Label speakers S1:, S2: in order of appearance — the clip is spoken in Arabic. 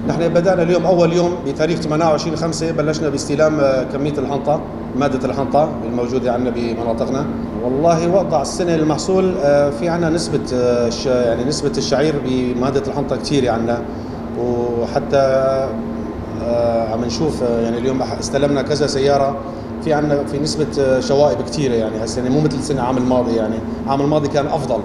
S1: نحن بدأنا اليوم أول يوم بتاريخ 28/5 بلشنا باستلام كمية الحنطة، مادة الحنطة الموجودة عندنا بمناطقنا. والله وضع السنة المحصول في عندنا نسبة يعني نسبة الشعير بمادة الحنطة كثيرة عندنا، وحتى عم نشوف يعني اليوم استلمنا كذا سيارة في عندنا في نسبة شوائب كثيرة يعني هالسنة، مو مثل السنة عام الماضي، يعني عام الماضي كان أفضل.